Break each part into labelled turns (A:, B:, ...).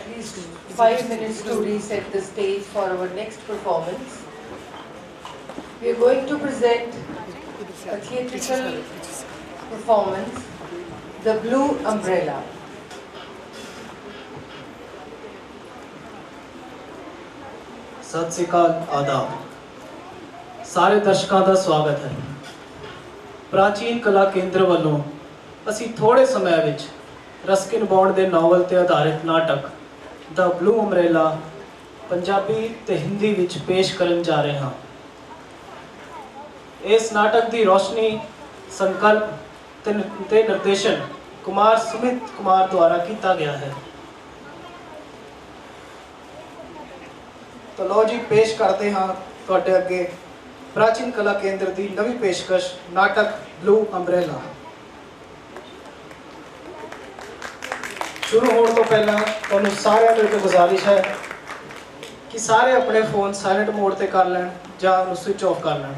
A: at least 5 minutes to reset the stage for our next performance. We are going to present a theatrical performance, The Blue Umbrella.
B: Sat Sri ਅਕਾਲ ਆਦਾਬ ਸਾਰੇ ਦਰਸ਼ਕਾਂ ਦਾ ਸਵਾਗਤ ਹੈ। ਪ੍ਰਾਚੀਨ ਕਲਾ ਕੇਂਦਰ ਵੱਲੋਂ ਅਸੀਂ ਥੋੜੇ ਸਮੇਂ ਵਿੱਚ ਰਸਕਿਨ ਬੌਂਡ ਦੇ ਨਾਵਲ ਤੇ ਆਧਾਰਿਤ ਨਾਟਕ ਦ ਬਲੂ ਅੰਬ੍ਰੇਲਾ ਪੰਜਾਬੀ ਤੇ ਹਿੰਦੀ ਵਿੱਚ ਪੇਸ਼ ਕਰਨ ਜਾ ਰਹੇ ਹਾਂ। ਇਸ ਨਾਟਕ ਦੀ ਰੋਸ਼ਨੀ ਸੰਕਲਪ ਤੇ ਨਿਰਦੇਸ਼ਨ ਕੁਮਾਰ ਸੁਮਿਤ ਕੁਮਾਰ ਦੁਆਰਾ ਕੀਤਾ ਗਿਆ ਹੈ। तो लो जी पेश करते हाँ तुहाडे अगे प्राचीन कला केंद्र की नवी पेशकश नाटक ब्लू अंबरेला। शुरू होने तो पहला तुहानू सारिਆਂ ਨੂੰ एक गुजारिश है कि सारे अपने फोन साइलेंट मोड ते कर लैन जां उन्हें स्विच ऑफ कर लैन।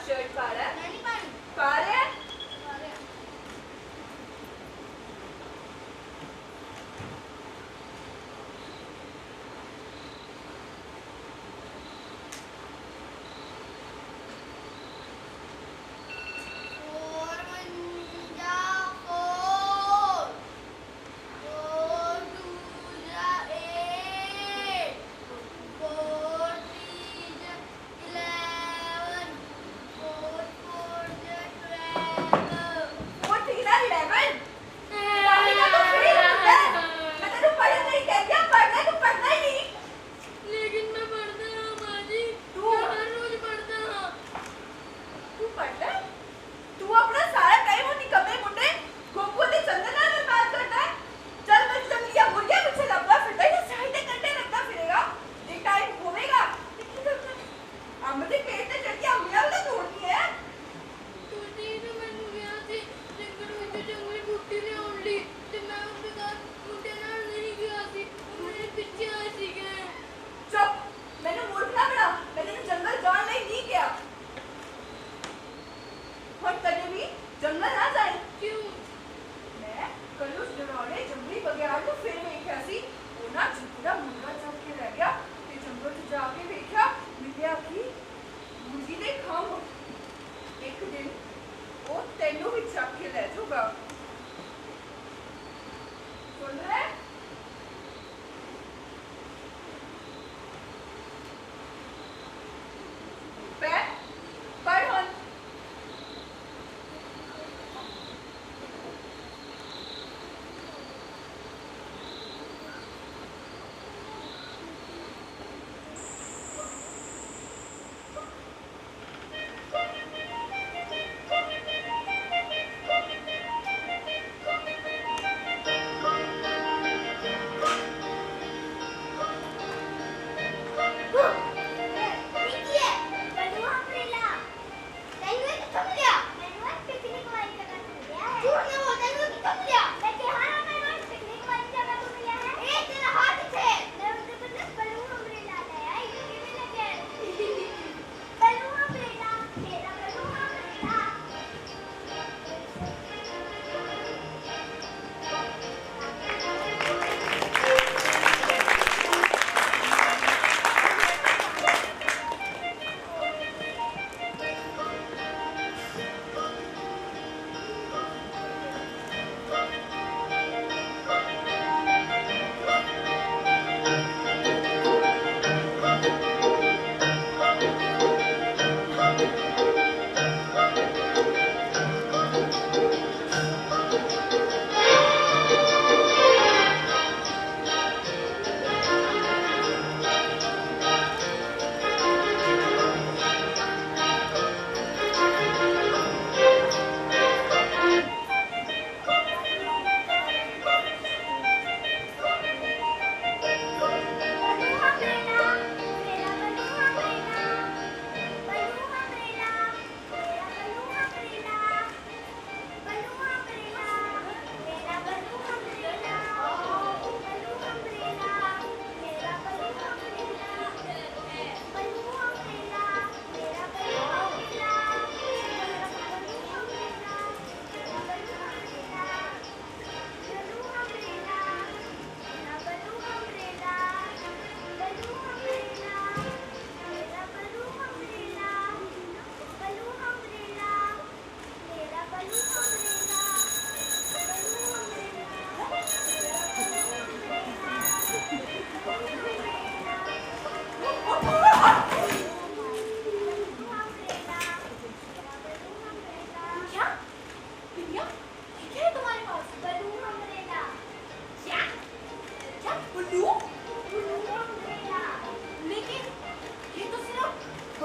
C: शर्ट काढा काढा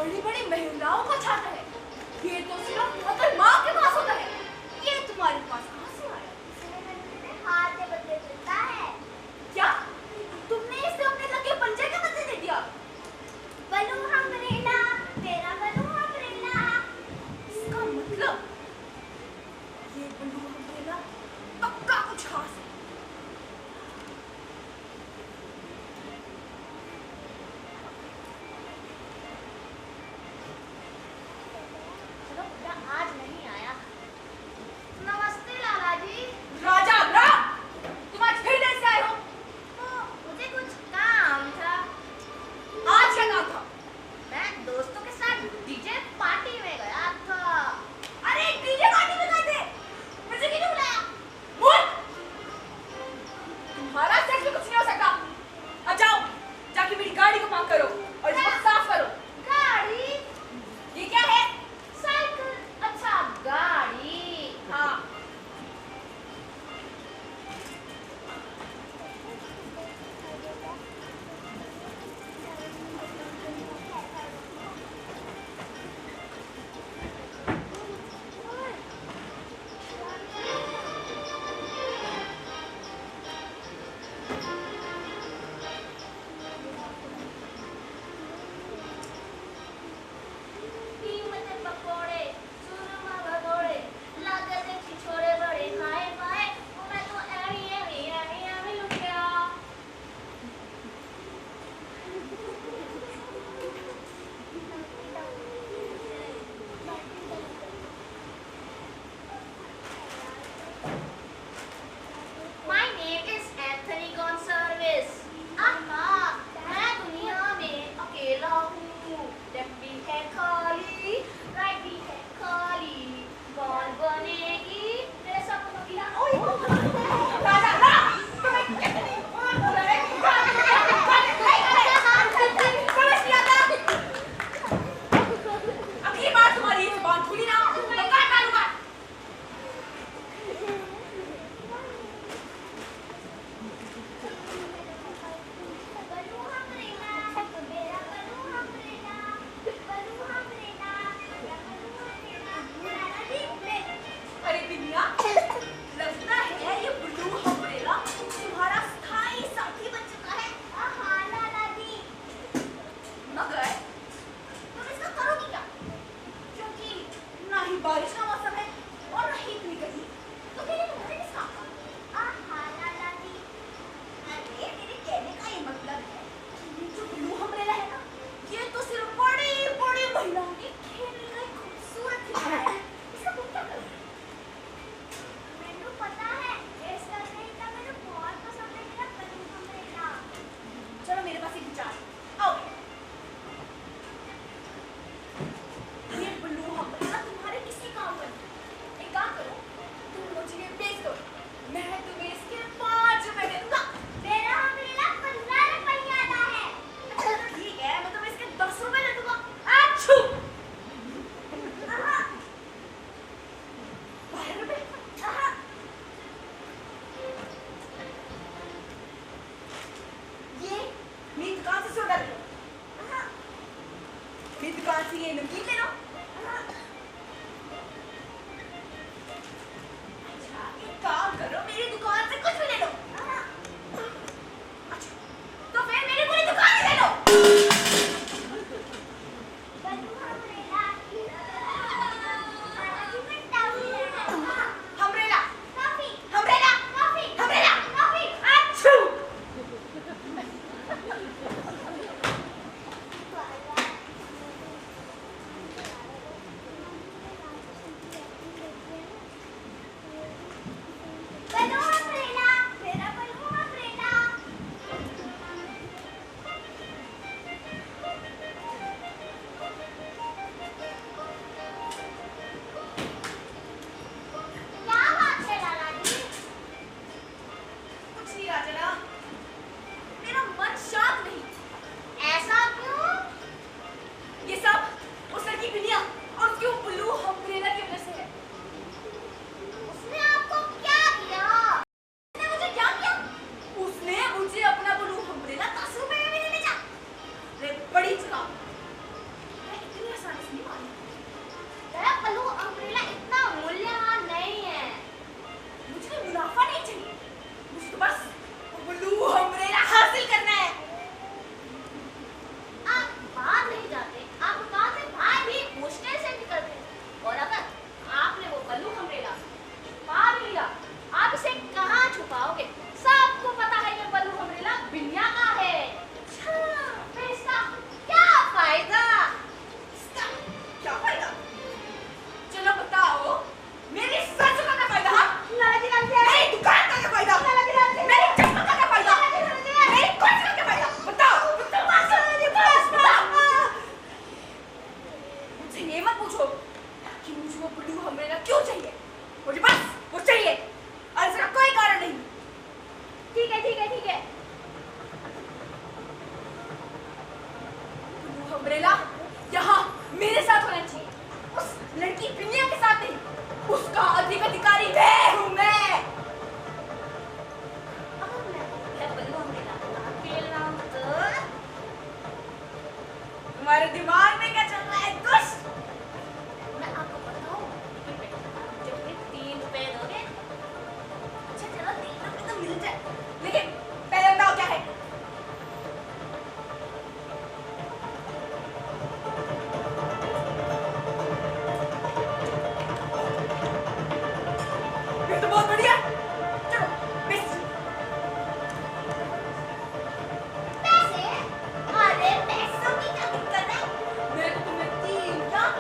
C: बड़ी बड़ी महिलाओं को छाता है। ये तो सिर्फ अगर माँ के पास होता है। ये तुम्हारे पास कहाँ से आया?
D: हाथ के बदले चलता है।
C: क्या तुमने इसे अपने लगे पंजे के बदले दे दिया?
D: बलू अम्ब्रेला, तेरा बलू अम्ब्रेला।
C: इसका मतलब ये बलू अम्ब्रेला पक्का कुछ खास है।
D: चलो बुड्ढा आज नहीं आया। नमस्ते लाला जी।
C: राजा राम, तुम आज फिर देर से आए हो।
D: मुझे कुछ काम था।
C: आज क्या काम था?
D: मैं दोस्तों के साथ डीजे पार्टी में गया था।
C: अरे डीजे पार्टी में गए थे, मुझे क्यों बुलाया? मूर्ख! तुम्हारा सेक्स में कुछ नहीं हो सकता। अब जाओ, जाके मेरी गाड़ी को पार्क करो और इसको साफ करो।
D: गाड़ी?
C: ये क्या है?
D: साइकिल? अच्छा गाड़ी।
C: हाँ।
D: कीमत पकोड़े, सुरमा भगोड़े, लागत छिछोड़े बड़े खाए पाए। मैं तो एवी लुट गया। My name is Anthony Gonsalves. मैं दुनिया में अकेला हूँ। लेफ्ट भी है खाली, राइट भी है खाली। कौन बनेगी मेरे सपनों की
C: राजा राम, तुम्हें कितनी बार बोला है कि समझ नहीं आता? अगली बार तुम्हारी ये जुबान खुली ना तो काट डालूंगा।
D: बलू अम्ब्रेला, मेरा बलू अम्ब्रेला, बलू अम्ब्रेला, मेरा बलू अम्ब्रेला। लाला जी,
C: अरे बिनिया, लगता है ये ब्लू अम्ब्रेला तुम्हारा स्थायी साथी बन चुका है।
D: हाँ लाला जी।
C: मगर तुम इसका करोगी क्या? क्योंकि ना ही बारिश का मौसम है और ना ही इतनी गर्मी, तो फिर ये तुम्हारे किस काम का?
D: हाँ लाला जी।
C: अरे मेरे कहने का ये मतलब है कि ये जो ब्लू अम्ब्रेला है ना, ये तो सिर्फ बड़ी बड़ी महिलाओं की खेलने का एक खूबसूरत खिलौना है। इसका तुम क्या करोगे?
D: मैंने पता है इसका इतना मुझे बहुत पसंद है मेरा बलू अम्ब्रेला।
C: चलो मेरे पास एक विचार है। आओ, ये ब्लू अम्ब्रेला तुम्हारे किसी काम का नहीं। एक काम करो, तुम मुझे ये बेच दो, मैं तुम्हें इसके 5 रुपए दे दूंगा।
D: मेरा अम्ब्रेला 15 रुपया का है।
C: अच्छा ठीक है, मैं तुम्हें इसके 10 रुपए दे दूंगा। आछू! 12 रुपए? ये मेरी दुकान से सोडा ले लो। मेरी दुकान से ये नमकीन ले लो। अच्छा एक काम करो, मेरी दुकान से कुछ भी ले लो। अच्छा तो फिर मेरी पूरी दुकान ही ले लो।
D: बलू अम्ब्रेला की मिट्टा हुआ है।
C: Umbrella,
D: coffee,
C: umbrella,
D: coffee,
C: umbrella,
D: coffee.
C: आछू! अम्ब्रेला यहाँ मेरे साथ होना चाहिए, उस लड़की बिनिया के साथ नहीं। उसका अधिक अधिकारी मैं हूँ, मैं।
D: अगर मैं बल्लू अम्ब्रेला को खेल रहा हूँ तो
C: तुम्हारे दिमाग में क्या चल रहा है दुष्ट?
D: मैं आपको बताऊँ कि जब ये 3 रुपए दोगे,
C: अच्छा चलो 3 रुपए तो मिल जाए, लेकिन पहले बताओ क्या है? ये तो बहुत बढ़िया। चलो बेस।
D: पैसे? अरे पैसों की क्या दिक्कत है?
C: मैं तो तुम्हें 3 लाख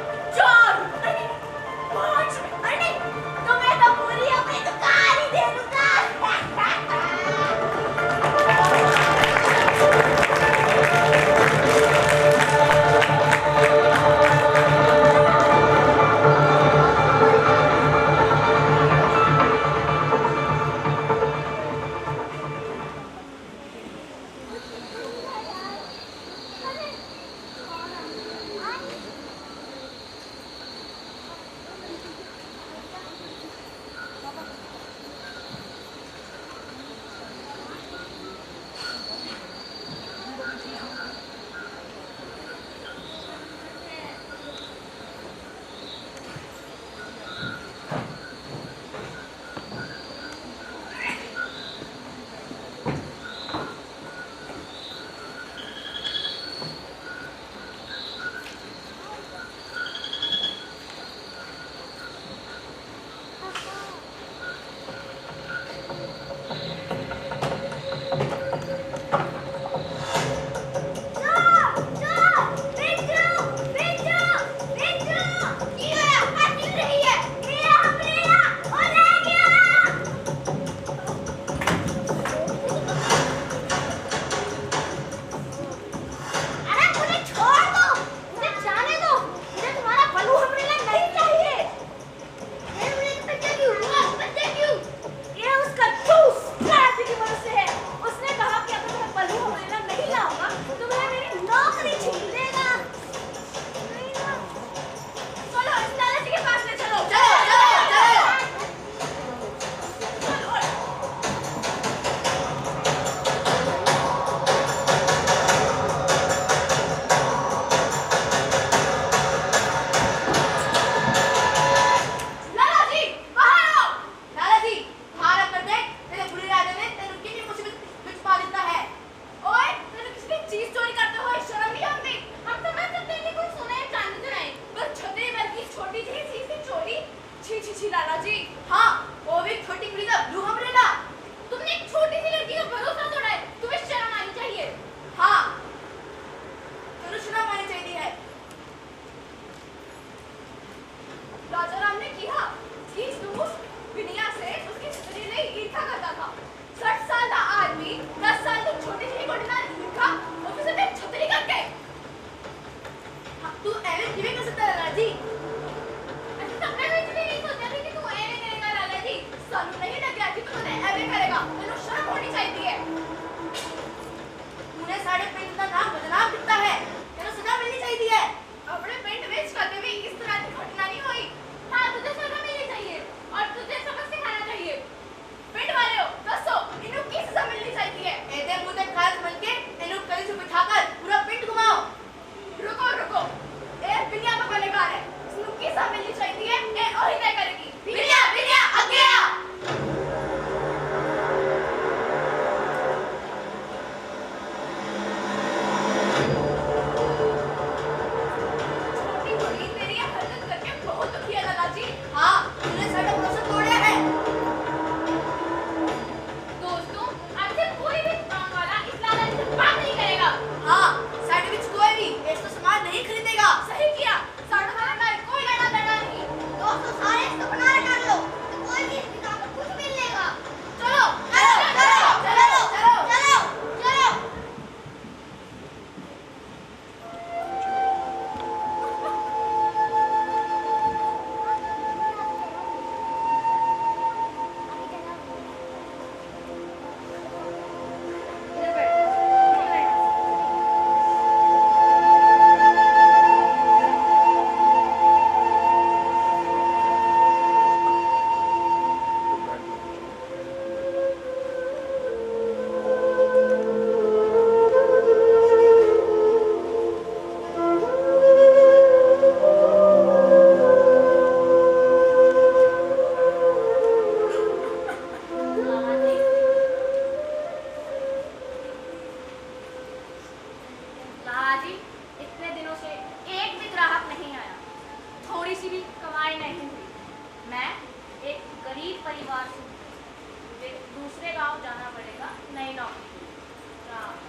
D: बाजी, इतने दिनों से एक भी ग्राहक नहीं आया, थोड़ी सी भी कमाई नहीं हुई। मैं एक गरीब परिवार से हूँ, मुझे दूसरे गांव जाना पड़ेगा नई नौकरी के लिए। राम।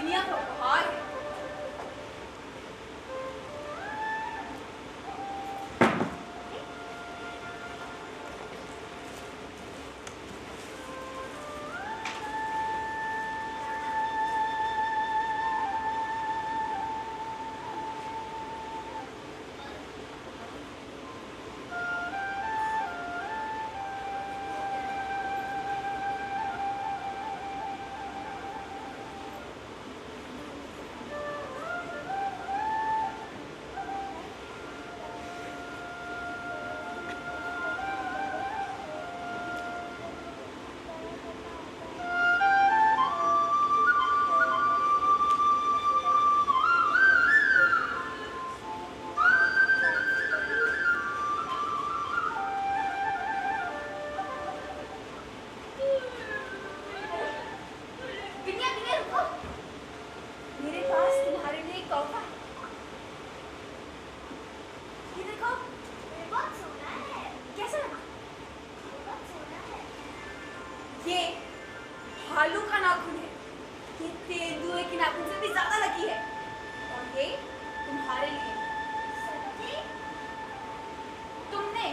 C: दुनिया का उपहार है। विनय विनय रुको, मेरे पास तुम्हारे लिए एक तोहफा है। ये देखो,
D: बहुत सोना है।
C: कैसा लगा?
D: बहुत सोना है।
C: ये भालू का नाखून है। ये तेंदुए के नाखून से भी ज्यादा लकी है। और ये तुम्हारे लिए।
D: सच्ची?
C: तुमने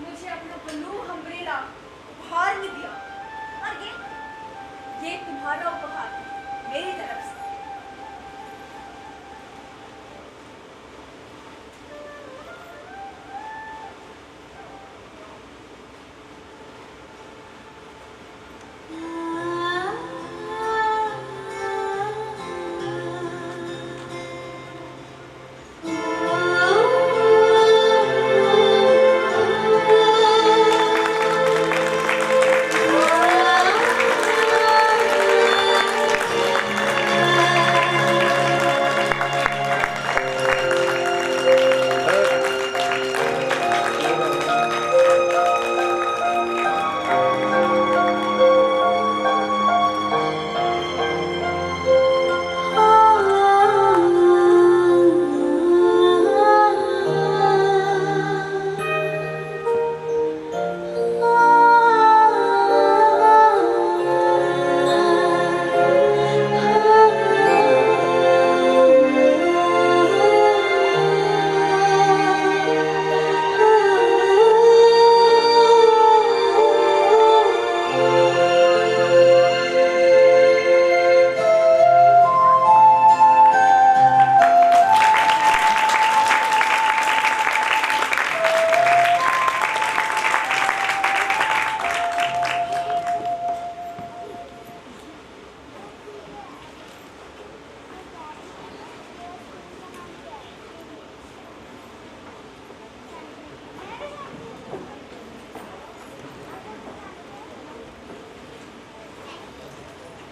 C: मुझे अपना ब्लू अम्ब्रेला उपहार में दिया, और ये तुम्हारा उपहार मेरी तरफ से।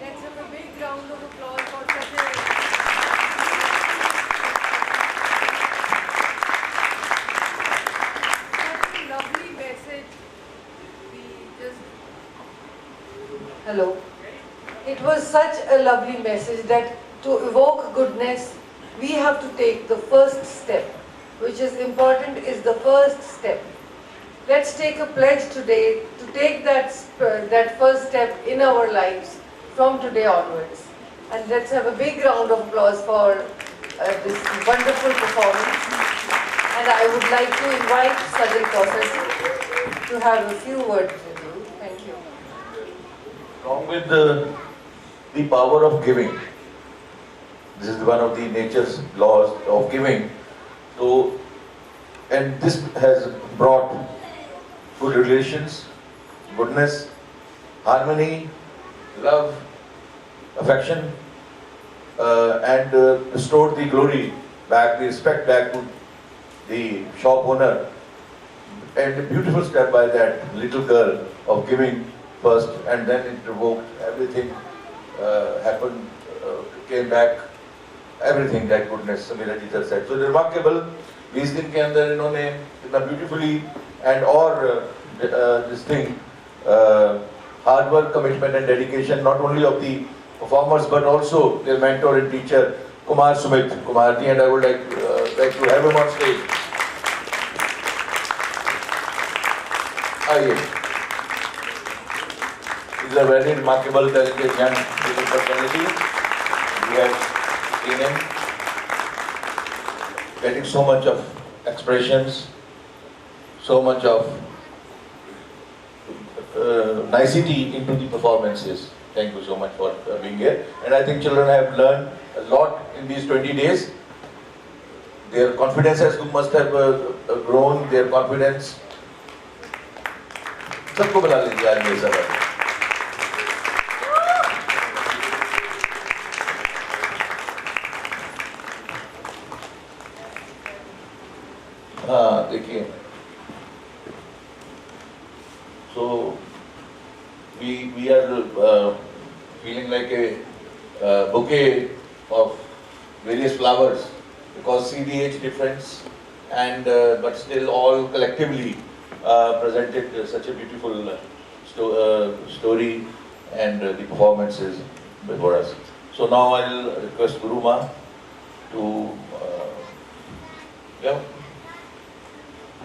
C: Let's have a big round of applause for such a lovely message. We just
A: Hello. It was such a lovely message that to evoke goodness, we have to take the first step, which is important, is the first step. Let's take a pledge today to take that first step in our lives from today onwards. And let's have a big round of applause for this wonderful performance. And I would like to invite Sajal Kausar to have a few words with you. Thank you.
E: Along with the power of giving, this is one of the nature's laws of giving. So, and this has brought good relations, goodness, harmony, love, affection, and restored the glory back, the respect back to the shop owner. And a beautiful step by that little girl of giving first, and then it revoked everything, happened, came back, everything, that goodness, मेरा teacher said. So remarkable. 20 दिन के अंदर इन्होंने इतना beautifully and this thing, hard work, commitment and dedication, not only of the performers but also their mentor and teacher Kumar Sumit Kumarji, and I would like to have him on stage. आइए. He's a very remarkable, talented young personality. have seen him getting so much of expressions, so much of nicety into the performances. Thank you so much for being here. And I think children have learned a lot in these 20 days. Their confidence must have grown, their confidence. सबको बुला लीजिए आज मेरे साथ. हाँ देखिए. So we are feeling like a bouquet of various flowers because see the age difference and but still all collectively presented such a beautiful story and the performances before us. So now I'll request Guru Ma to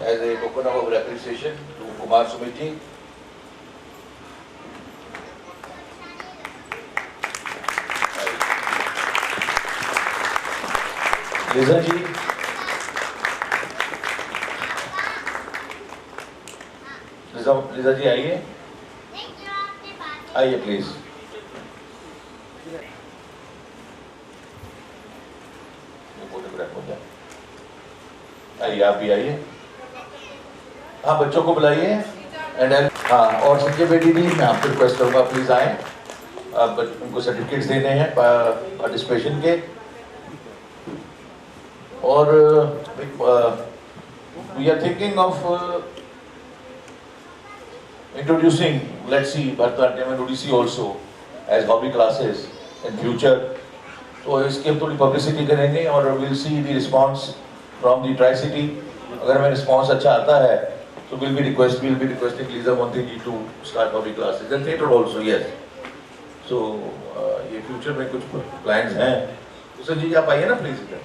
E: as a token of appreciation to Kumar Sumiti. Lisa ji, Lisa ji आइए, आइए please. Photograph हो जाए. आइए आप भी आइए. हाँ बच्चों को बुलाइए. एंड हाँ और संजय बेटी जी मैं आपको रिक्वेस्ट करूँगा प्लीज आए. आप उनको सर्टिफिकेट्स देने हैं पार्टिसिपेशन के. और we are thinking of introducing, let's see, Bharatanatyam and Odissi also as hobby classes in future. तो इसकी हम थोड़ी publicity करेंगे और we'll see the response from the Tri-City. अगर हमें response अच्छा आता है, so we'll be requesting Lisa Monty ji to start hobby classes and theatre also, yes. So ये future में कुछ plans हैं. तो संजय जी आप आइए ना please इधर.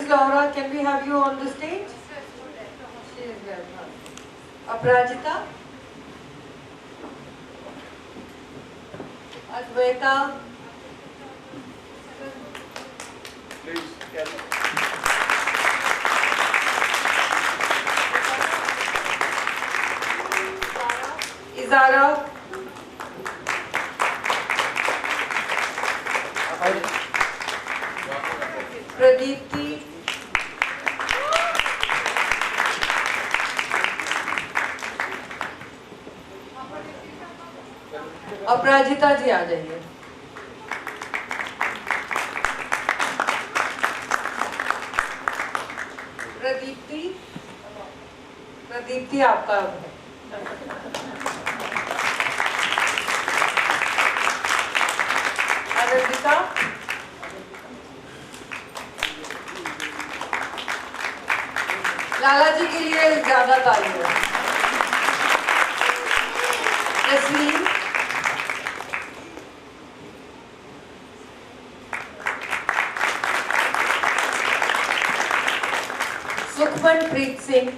A: Laura, can we have you on the stage? She is here. Aparajita, Advaita, Izara, Pradeepti, अपराजिता जी आ जाइए. प्रदीप्ति आपका अरविता, लाला जी के लिए ज्यादा तालियां. तस्लीम, सुखमनप्रीत सिंह,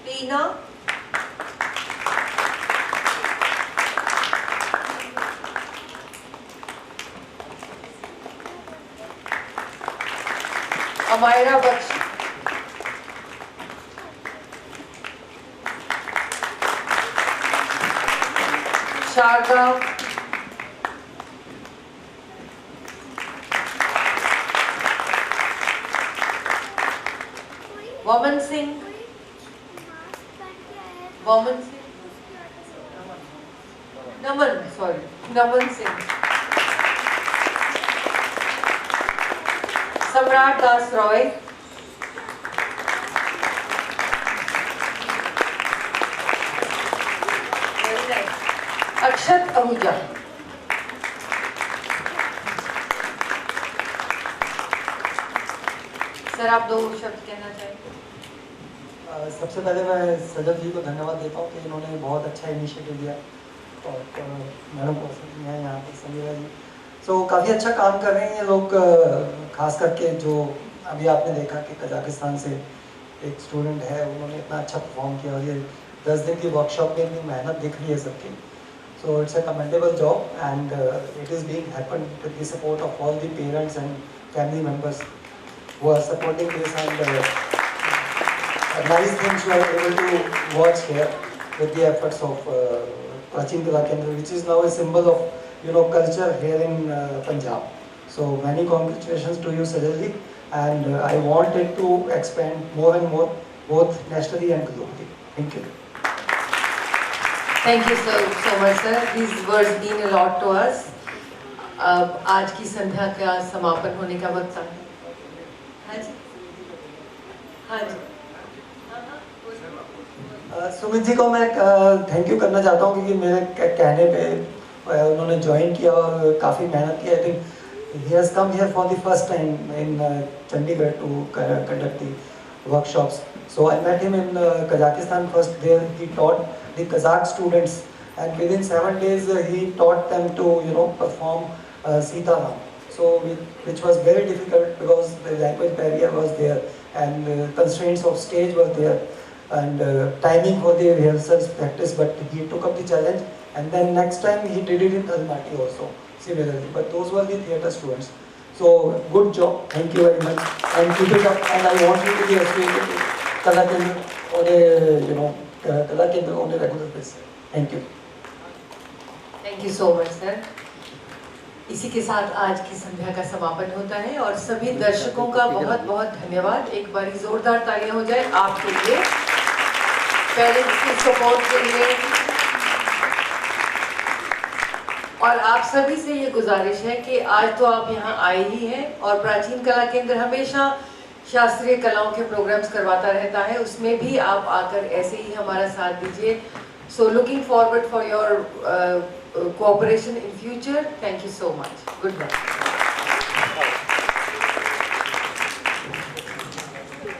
A: टीना, अमायरा बख्शी, शारदा, वमन सिंह, नमन सिंह, सम्राट दास रॉय, अक्षत आहूजा. सर आप दो शब्द कहना चाहेंगे?
F: सबसे पहले मैं सजल जी को धन्यवाद देता हूँ कि इन्होंने बहुत अच्छा इनिशिएटिव लिया और मैडम को हैं यहाँ पर समीरा जी. सो काफ़ी अच्छा काम कर रहे हैं ये लोग, खास करके जो अभी आपने देखा कि कजाकिस्तान से एक स्टूडेंट है, उन्होंने इतना अच्छा परफॉर्म किया और ये 10 दिन की वर्कशॉप में इतनी मेहनत दिख रही है सबकी. So it's a commendable job, and it is being happened with the support of all the parents and family members who are supporting this, and nice things you are able to watch here with the efforts of Prachin Kala Kendra, which is now a symbol of culture here in Punjab. So many congratulations to you, Sajal, and I want it to expand more and more, both nationally and globally. Thank you.
A: Thank you so much, sir. These words mean a lot to us. अब आज की संध्या का समापन होने का वक्त आ गया. हाँ जी, हाँ जी.
F: सुमित जी को मैं थैंक यू करना चाहता हूँ क्योंकि मेरे कहने पे उन्होंने ज्वाइन किया और काफ़ी मेहनत की. I think he has come here for the first time in Chandigarh to conduct the workshops. So I met him in Kazakhstan first. There he taught the Kazakh students, and within 7 days he taught them to perform Sitaram. So which was very difficult because the language barrier was there, and constraints of stage were there, and timing for the rehearsals practice. But he took up the challenge, and then next time he did it in Almaty also similarly. But those were the theatre students. So good job. Thank you very much, and keep it up. And I want you to be associated with Kala Kendra on a Kala Kendra on a regular basis. Thank you.
A: Thank you so much, sir. इसी के साथ आज की संध्या का समापन होता है और सभी दर्शकों का बहुत बहुत धन्यवाद. एक बारी जोरदार तालियां हो जाए आपके लिए, पेरेंट्स की सपोर्ट के लिए. और आप सभी से ये गुजारिश है कि आज तो आप यहाँ आए ही हैं और प्राचीन कला केंद्र हमेशा शास्त्रीय कलाओं के प्रोग्राम्स करवाता रहता है, उसमें भी आप आकर ऐसे ही हमारा साथ दीजिए. So looking forward for your cooperation in future. Thank you so much. Good night.